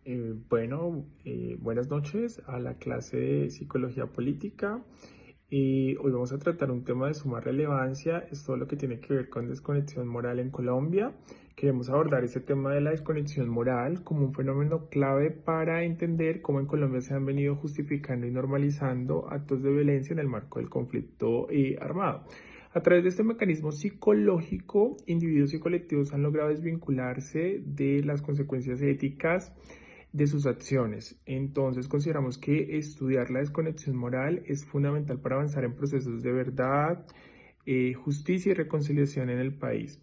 Buenas noches a la clase de Psicología Política. Hoy vamos a tratar un tema de suma relevancia, es todo lo que tiene que ver con desconexión moral en Colombia. Queremos abordar ese tema de la desconexión moral como un fenómeno clave para entender cómo en Colombia se han venido justificando y normalizando actos de violencia en el marco del conflicto armado. A través de este mecanismo psicológico, individuos y colectivos han logrado desvincularse de las consecuencias éticas de sus acciones. Entonces consideramos que estudiar la desconexión moral es fundamental para avanzar en procesos de verdad, justicia y reconciliación en el país.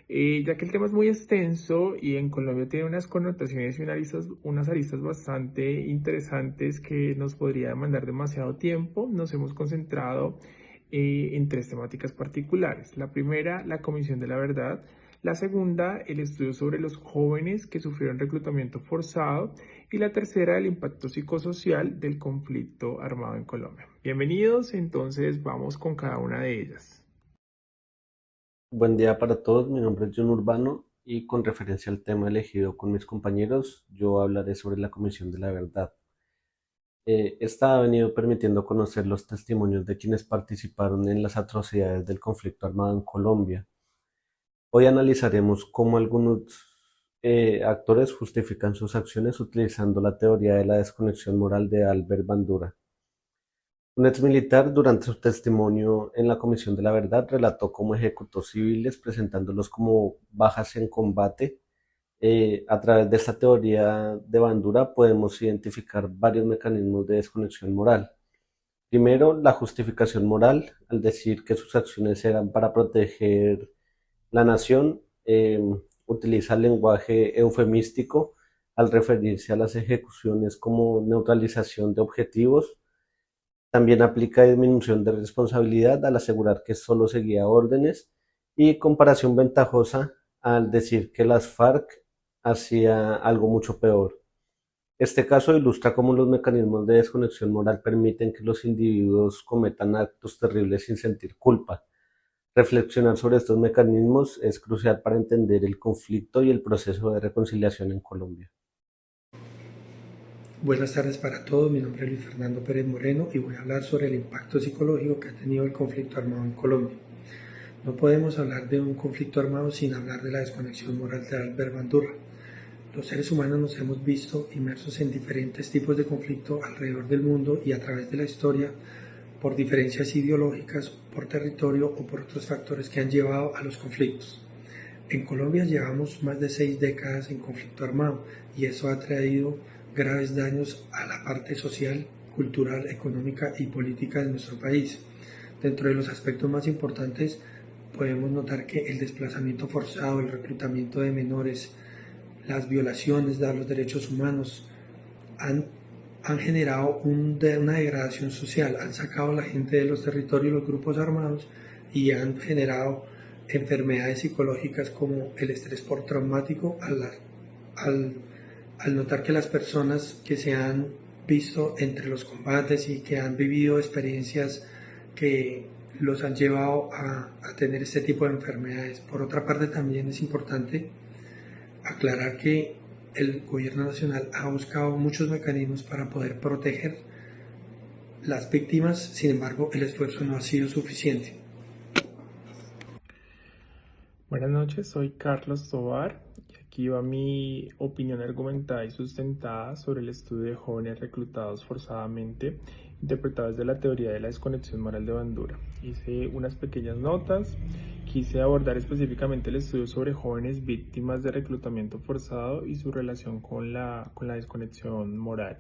Ya que el tema es muy extenso y en Colombia tiene unas connotaciones y unas aristas bastante interesantes que nos podría demandar demasiado tiempo, nos hemos concentrado en tres temáticas particulares. La primera, la Comisión de la Verdad. La segunda, el estudio sobre los jóvenes que sufrieron reclutamiento forzado. Y la tercera, el impacto psicosocial del conflicto armado en Colombia. Bienvenidos, entonces vamos con cada una de ellas. Buen día para todos, mi nombre es John Urbano y con referencia al tema elegido con mis compañeros, yo hablaré sobre la Comisión de la Verdad. Esta ha venido permitiendo conocer los testimonios de quienes participaron en las atrocidades del conflicto armado en Colombia. Hoy analizaremos cómo algunos actores justifican sus acciones utilizando la teoría de la desconexión moral de Albert Bandura. Un exmilitar, durante su testimonio en la Comisión de la Verdad, relató cómo ejecutó civiles presentándolos como bajas en combate. A través de esta teoría de Bandura podemos identificar varios mecanismos de desconexión moral. Primero, la justificación moral, al decir que sus acciones eran para proteger la nación, utiliza el lenguaje eufemístico al referirse a las ejecuciones como neutralización de objetivos. También aplica disminución de responsabilidad al asegurar que solo seguía órdenes y comparación ventajosa al decir que las FARC hacía algo mucho peor. Este caso ilustra cómo los mecanismos de desconexión moral permiten que los individuos cometan actos terribles sin sentir culpa. Reflexionar sobre estos mecanismos es crucial para entender el conflicto y el proceso de reconciliación en Colombia. Buenas tardes para todos, mi nombre es Luis Fernando Pérez Moreno y voy a hablar sobre el impacto psicológico que ha tenido el conflicto armado en Colombia. No podemos hablar de un conflicto armado sin hablar de la desconexión moral de Albert Bandura. Los seres humanos nos hemos visto inmersos en diferentes tipos de conflicto alrededor del mundo y a través de la historia por diferencias ideológicas, por territorio o por otros factores que han llevado a los conflictos. En Colombia llevamos más de 6 décadas en conflicto armado y eso ha traído graves daños a la parte social, cultural, económica y política de nuestro país. Dentro de los aspectos más importantes podemos notar que el desplazamiento forzado, el reclutamiento de menores, las violaciones de los derechos humanos han generado una degradación social, han sacado a la gente de los territorios, los grupos armados y han generado enfermedades psicológicas como el estrés postraumático al notar que las personas que se han visto entre los combates y que han vivido experiencias que los han llevado a tener este tipo de enfermedades. Por otra parte, también es importante aclarar que el gobierno nacional ha buscado muchos mecanismos para poder proteger las víctimas, sin embargo, el esfuerzo no ha sido suficiente. Buenas noches, soy Carlos Tovar y aquí va mi opinión argumentada y sustentada sobre el estudio de jóvenes reclutados forzadamente, interpretados desde la teoría de la desconexión moral de Bandura. Hice unas pequeñas notas, quise abordar específicamente el estudio sobre jóvenes víctimas de reclutamiento forzado y su relación con la desconexión moral.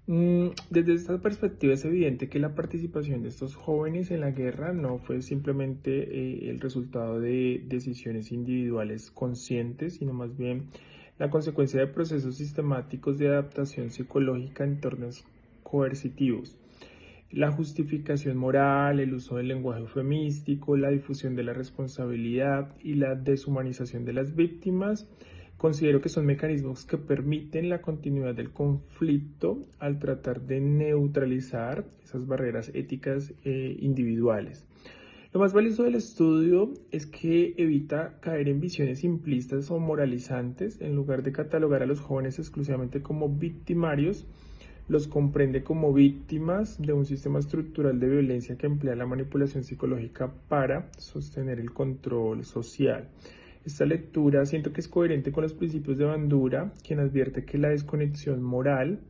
Desde esta perspectiva es evidente que la participación de estos jóvenes en la guerra no fue simplemente el resultado de decisiones individuales conscientes, sino más bien la consecuencia de procesos sistemáticos de adaptación psicológica en entornos coercitivos. La justificación moral, el uso del lenguaje eufemístico, la difusión de la responsabilidad y la deshumanización de las víctimas, considero que son mecanismos que permiten la continuidad del conflicto al tratar de neutralizar esas barreras éticas individuales. Lo más valioso del estudio es que evita caer en visiones simplistas o moralizantes. En lugar de catalogar a los jóvenes exclusivamente como victimarios, los comprende como víctimas de un sistema estructural de violencia que emplea la manipulación psicológica para sostener el control social. Esta lectura siento que es coherente con los principios de Bandura, quien advierte que la desconexión moral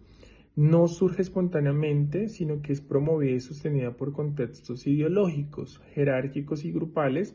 no surge espontáneamente, sino que es promovida y sostenida por contextos ideológicos, jerárquicos y grupales,